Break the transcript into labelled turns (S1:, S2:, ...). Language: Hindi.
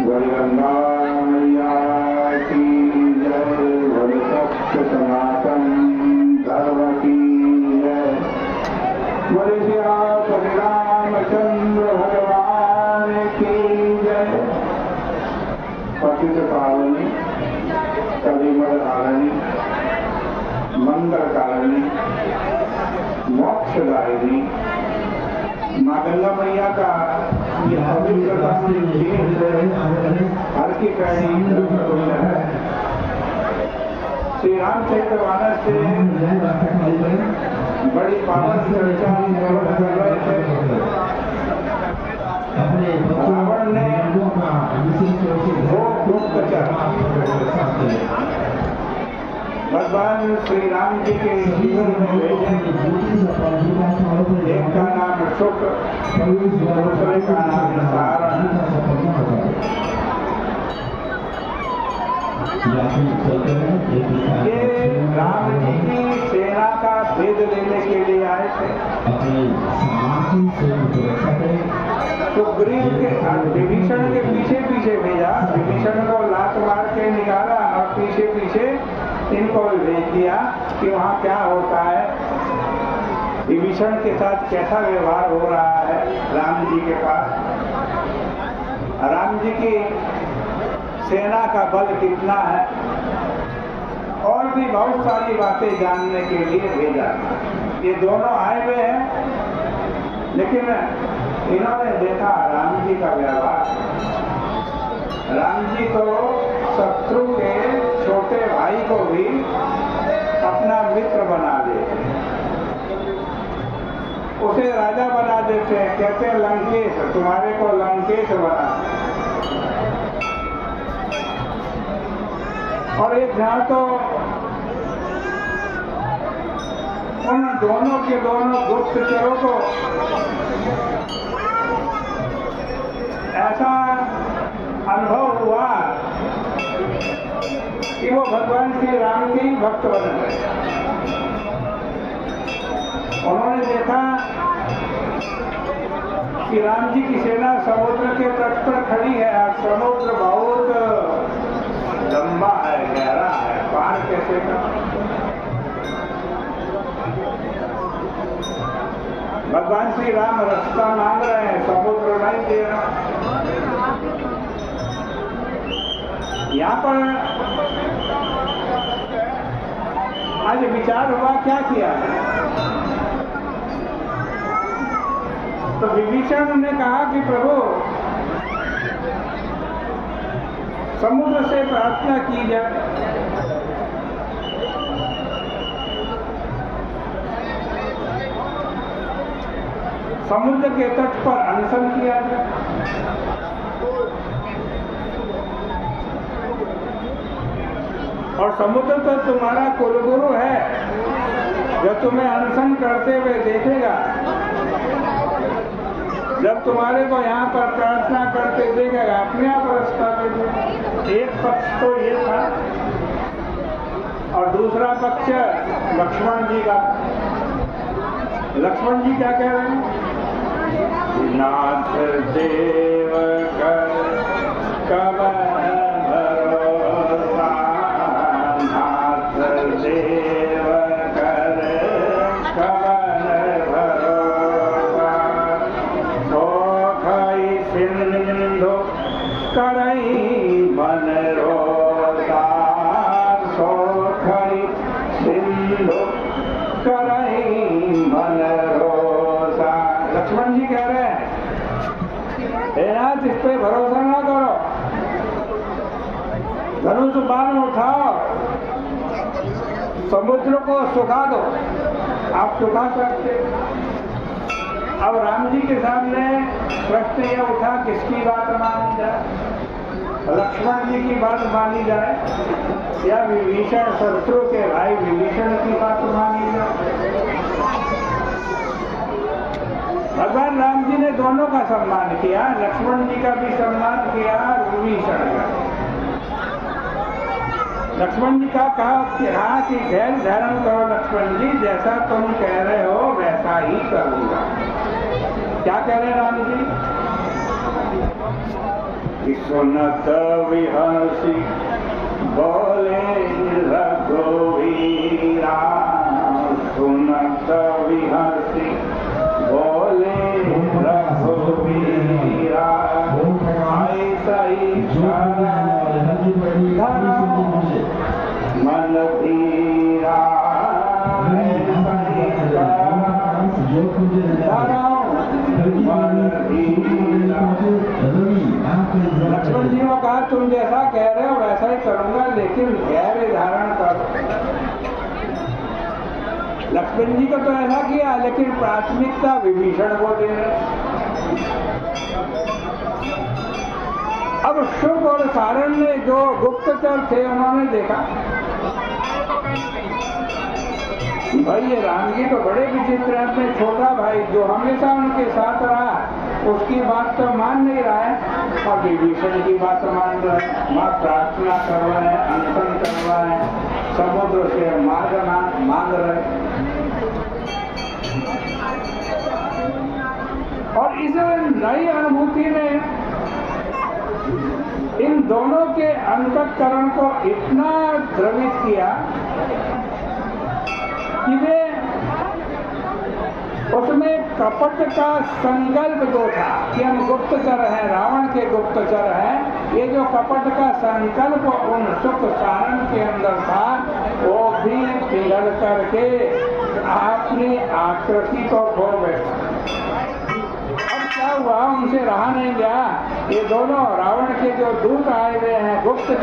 S1: गंगा मैया की जय, बोल सत्य सनातन धर्म की जय, बोले श्री रामचंद्र भगवान की जय। पतित पावनी कलिमल हारिणी मंगल कारिणी मोक्षदायिनी माँ गंगा मैया का ये पवित्रता हर की कहनी है। श्री रामचरित्र मानस से बड़ी पावन चर्चा कर रहे थे। रावण ने वो गुप्तचर भगवान श्री राम जी के जीवन में भेजे। एक का नाम शुक्र, दूसरे का नाम सारण। ये राम जी की सेना का भेद लेने के लिए आए थे। सुग्रीव के विभीषण के पीछे पीछे भेजा, विभीषण को लात मार के निकाला और पीछे पीछे इनको भेज दिया कि वहाँ क्या होता है, विभीषण के साथ कैसा व्यवहार हो रहा है राम जी के पास, राम जी की सेना का बल कितना है, और भी बहुत सारी बातें जानने के लिए भेजा। ये दोनों आए हुए हैं, लेकिन इन्होंने देखा राम जी का व्यवहार। राम जी तो शत्रु के छोटे भाई को भी अपना मित्र बना देते, उसे राजा बना देते हैं। कहते हैं लंकेश, तुम्हारे को लंकेश बना। और एक जहाँ तो उन दोनों के दोनों गुप्तचरों को ऐसा अनुभव हुआ कि वो भगवान श्री राम के ही भक्त बन गए। उन्होंने देखा कि राम जी की सेना समुद्र के तट पर खड़ी है और समुद्र बहुत लंबा है, गहरा है, पार कैसे कर। भगवान श्री राम रास्ता मांग रहे हैं, समुद्र नहीं दे रहा। यहाँ पर आज विचार हुआ क्या किया है। तो विभीषण ने कहा कि प्रभु समुद्र से प्रार्थना की जाए। समुद्र के तट पर अनशन किया जाए। और समुद्र तो तुम्हारा कुलगुरु है, जो तुम्हें अनशन करते हुए देखेगा। जब तुम्हारे को यहाँ पर प्रार्थना करते देखेगा, अपने आप रास्ता दे दे। एक पक्ष तो ये था, और दूसरा पक्ष लक्ष्मण जी का। लक्ष्मण जी क्या कह रहे हैं? नाथ देव कर कवन भरोसा, नाथ देव कर कवन भरोसा, सोखई सिंधु करई मन रोसा, सोखई सिंधु करई मन रोसा। लक्ष्मण जी कह रहे हैं, नाथ इस पे भरोसा ना करो, धनुष बाण उठाओ, समुद्र को सुखा दो। आप सुखा सकते। अब राम जी के सामने प्रश्न यह उठा, किसकी बात मानी जाए? लक्ष्मण जी की बात मानी जाए या विभीषण शत्रु के भाई विभीषण की बात मानी जाए? भगवान राम जी ने दोनों का सम्मान किया, लक्ष्मण जी का भी सम्मान किया, विभीषण का। लक्ष्मण जी का कहा कि हाँ कि धैर्य धारण करो लक्ष्मण जी, जैसा तुम कह रहे हो वैसा ही करूंगा। क्या कह रहे हैं राम जी? कि सुनत विहसी बोले रघुवीरा, सुनत विहसी बोले रघुवीरा, ऐसा ही मन धीरा, ऐसा ही मन धीरा। लक्ष्मण जी ने कहा तुम जैसा कह रहे हो वैसा ही करूंगा, लेकिन धैर्य धारण करो। लक्ष्मण जी को तो ऐसा किया, लेकिन प्राथमिकता विभीषण को दे रहे। अब शुभ और सारण ने जो गुप्तचर थे उन्होंने देखा भाई ये राम जी तो बड़े विचित्र हैं, अपने छोटा भाई जो हमेशा उनके साथ रहा उसकी बात तो मान नहीं रहा है और विभीषण की बात मान रहा है। माँ प्रार्थना कर रहे हैं, अनशन कर रहे हैं, समुद्र से मार्ग मांग रहे। और इस नई अनुभूति ने इन दोनों के अंतःकरण को इतना द्रवित किया कि वे उसमें कपट का संकल्प जो था कि हम गुप्तचर हैं, रावण के गुप्तचर हैं, ये जो कपट का संकल्प उन सुख सारण के अंदर था वो भी पिघल करके अपनी आकृति को खो बैठा। अब क्या हुआ, उनसे रहा नहीं गया। ये दोनों रावण के जो दूत आए हुए हैं गुप्तचर